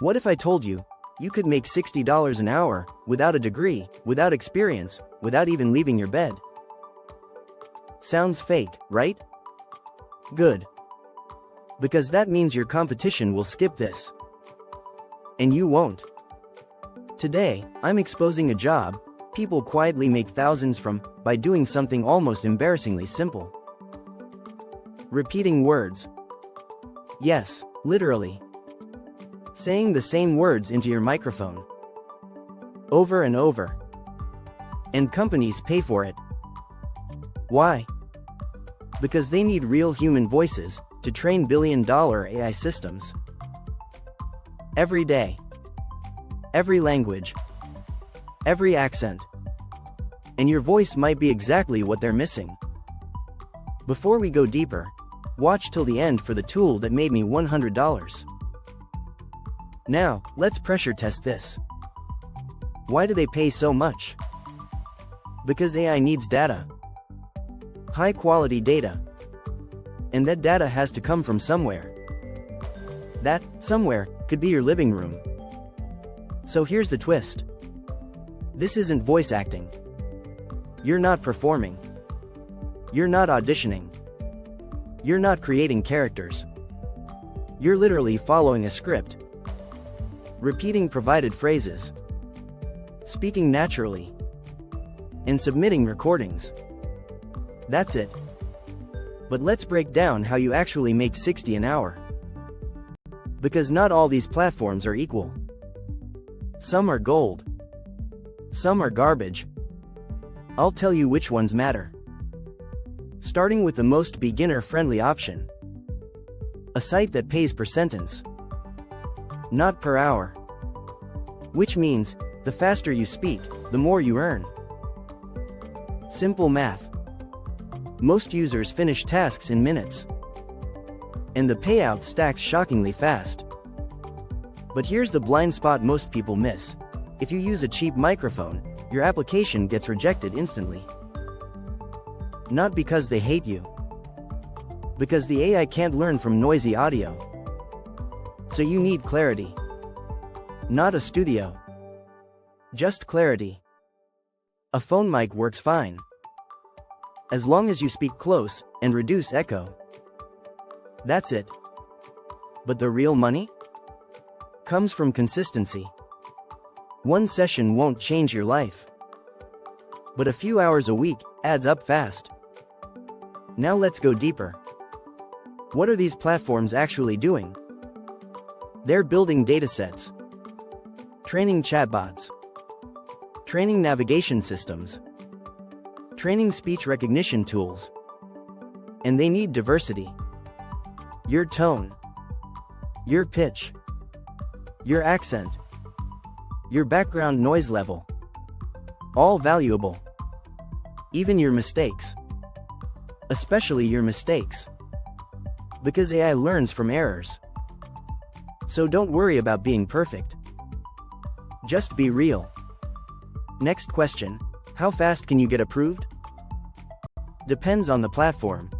What if I told you, you could make $60 an hour, without a degree, without experience, without even leaving your bed? Sounds fake, right? Good. Because that means your competition will skip this. And you won't. Today, I'm exposing a job people quietly make thousands from by doing something almost embarrassingly simple. Repeating words. Yes, literally. Saying the same words into your microphone. Over and over. And companies pay for it. Why? Because they need real human voices to train billion-dollar AI systems. Every day. Every language. Every accent. And your voice might be exactly what they're missing. Before we go deeper, watch till the end for the tool that made me $100. Now, let's pressure test this. Why do they pay so much? Because AI needs data. High-quality data. And that data has to come from somewhere. That somewhere could be your living room. So here's the twist. This isn't voice acting. You're not performing. You're not auditioning. You're not creating characters. You're literally following a script. Repeating provided phrases. Speaking naturally. And submitting recordings. That's it. But let's break down how you actually make 60 an hour. Because not all these platforms are equal. Some are gold. Some are garbage. I'll tell you which ones matter. Starting with the most beginner-friendly option. A site that pays per sentence. Not per hour. Which means, the faster you speak, the more you earn. Simple math. Most users finish tasks in minutes. And the payout stacks shockingly fast. But here's the blind spot most people miss. If you use a cheap microphone, your application gets rejected instantly. Not because they hate you. Because the AI can't learn from noisy audio. So you need clarity. Not a studio. Just clarity. A phone mic works fine. As long as you speak close and reduce echo. That's it. But the real money? Comes from consistency. One session won't change your life. But a few hours a week adds up fast. Now let's go deeper. What are these platforms actually doing? They're building datasets. Training chatbots. Training navigation systems. Training speech recognition tools. And they need diversity. Your tone. Your pitch. Your accent. Your background noise level. All valuable. Even your mistakes. Especially your mistakes. Because AI learns from errors. So don't worry about being perfect. Just be real. Next question, how fast can you get approved? Depends on the platform.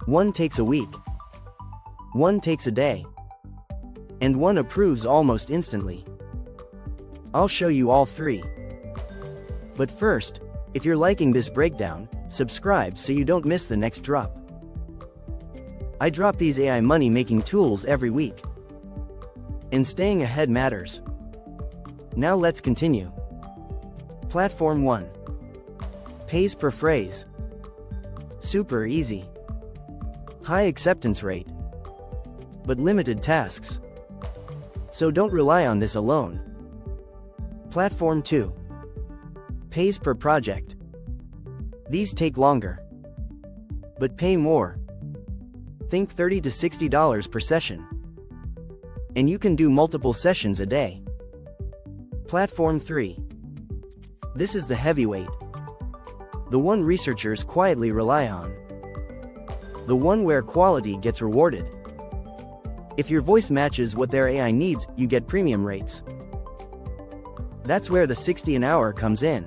One takes a week. One takes a day. And one approves almost instantly. I'll show you all three. But first, if you're liking this breakdown, subscribe so you don't miss the next drop. I drop these AI money-making tools every week. And staying ahead matters. Now let's continue. Platform 1. Pays per phrase. Super easy. High acceptance rate. But limited tasks. So don't rely on this alone. Platform 2. Pays per project. These take longer. But pay more. Think $30 to $60 per session. And you can do multiple sessions a day. Platform 3. This is the heavyweight. The one researchers quietly rely on. The one where quality gets rewarded. If your voice matches what their AI needs, you get premium rates. That's where the 60 an hour comes in.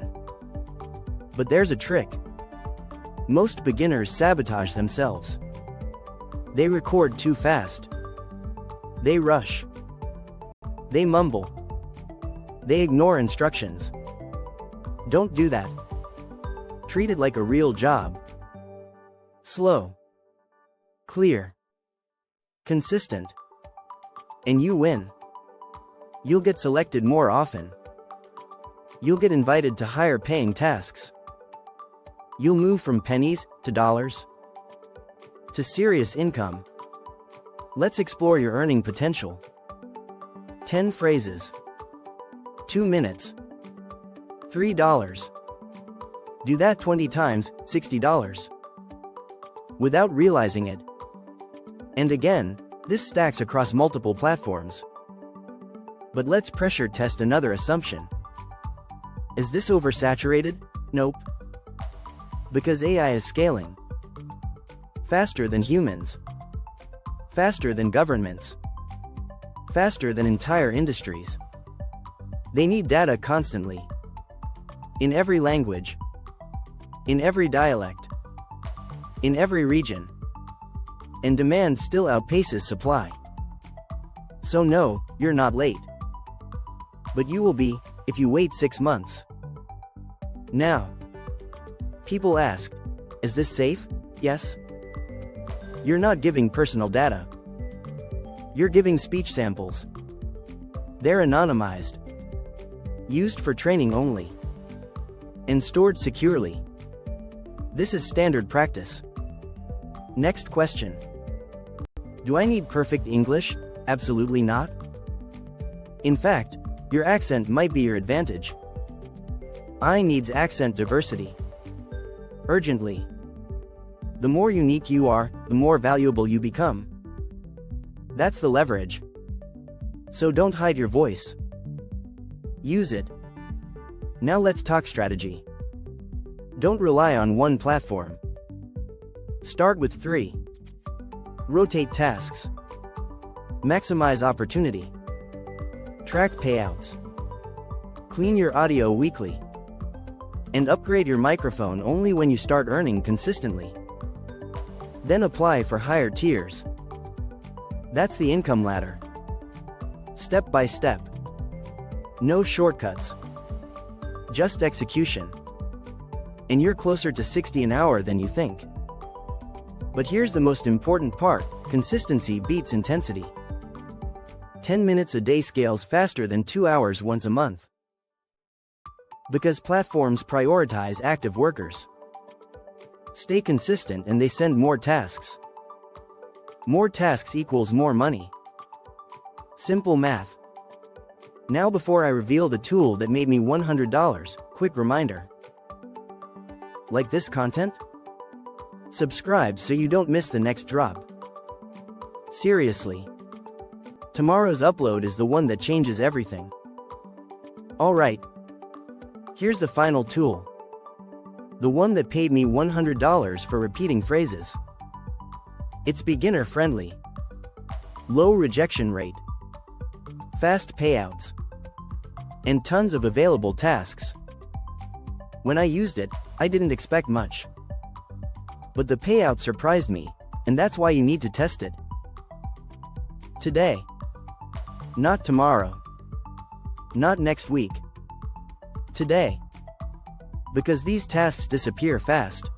But there's a trick. Most beginners sabotage themselves. They record too fast. They rush. They mumble. They ignore instructions. Don't do that. Treat it like a real job. Slow. Clear. Consistent. And you win. You'll get selected more often. You'll get invited to higher paying tasks. You'll move from pennies to dollars to serious income. Let's explore your earning potential. 10 phrases. 2 minutes. $3. Do that 20 times, $60. Without realizing it. And again, this stacks across multiple platforms. But let's pressure test another assumption. Is this oversaturated? Nope. Because AI is scaling. Faster than humans. Faster than governments. Faster than entire industries. They need data constantly. In every language. In every dialect. In every region. And demand still outpaces supply. So no, you're not late. But you will be, if you wait 6 months. Now. People ask, is this safe? Yes. You're not giving personal data. You're giving speech samples. They're anonymized. Used for training only. And stored securely. This is standard practice. Next question. Do I need perfect English? Absolutely not. In fact, your accent might be your advantage. I needs accent diversity. Urgently. The more unique you are, the more valuable you become. That's the leverage. So don't hide your voice. Use it. Now let's talk strategy. Don't rely on one platform. Start with 3. Rotate tasks. Maximize opportunity. Track payouts. Clean your audio weekly. And upgrade your microphone only when you start earning consistently. Then apply for higher tiers. That's the income ladder. Step by step. No shortcuts. Just execution. And you're closer to 60 an hour than you think. But here's the most important part, consistency beats intensity. 10 minutes a day scales faster than 2 hours once a month. Because platforms prioritize active workers. Stay consistent and they send more tasks. More tasks equals more money. Simple math. Now before I reveal the tool that made me $100, quick reminder. Like this content? Subscribe so you don't miss the next drop. Seriously. Tomorrow's upload is the one that changes everything. Alright. Here's the final tool. The one that paid me $100 for repeating phrases. It's beginner friendly. Low rejection rate. Fast payouts. And tons of available tasks. When I used it, I didn't expect much. But the payout surprised me, and that's why you need to test it. Today. Not tomorrow. Not next week. Today. Because these tasks disappear fast.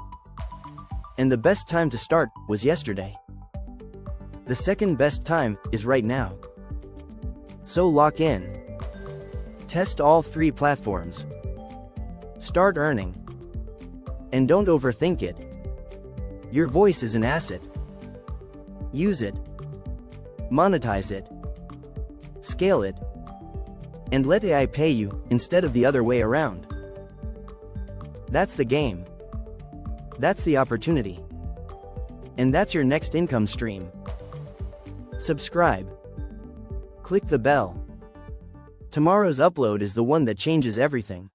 And the best time to start was yesterday. The second best time is right now. So lock in. Test all 3 platforms. Start earning. And don't overthink it. Your voice is an asset. Use it. Monetize it. Scale it. And let AI pay you, instead of the other way around. That's the game. That's the opportunity. And that's your next income stream. Subscribe. Click the bell. Tomorrow's upload is the one that changes everything.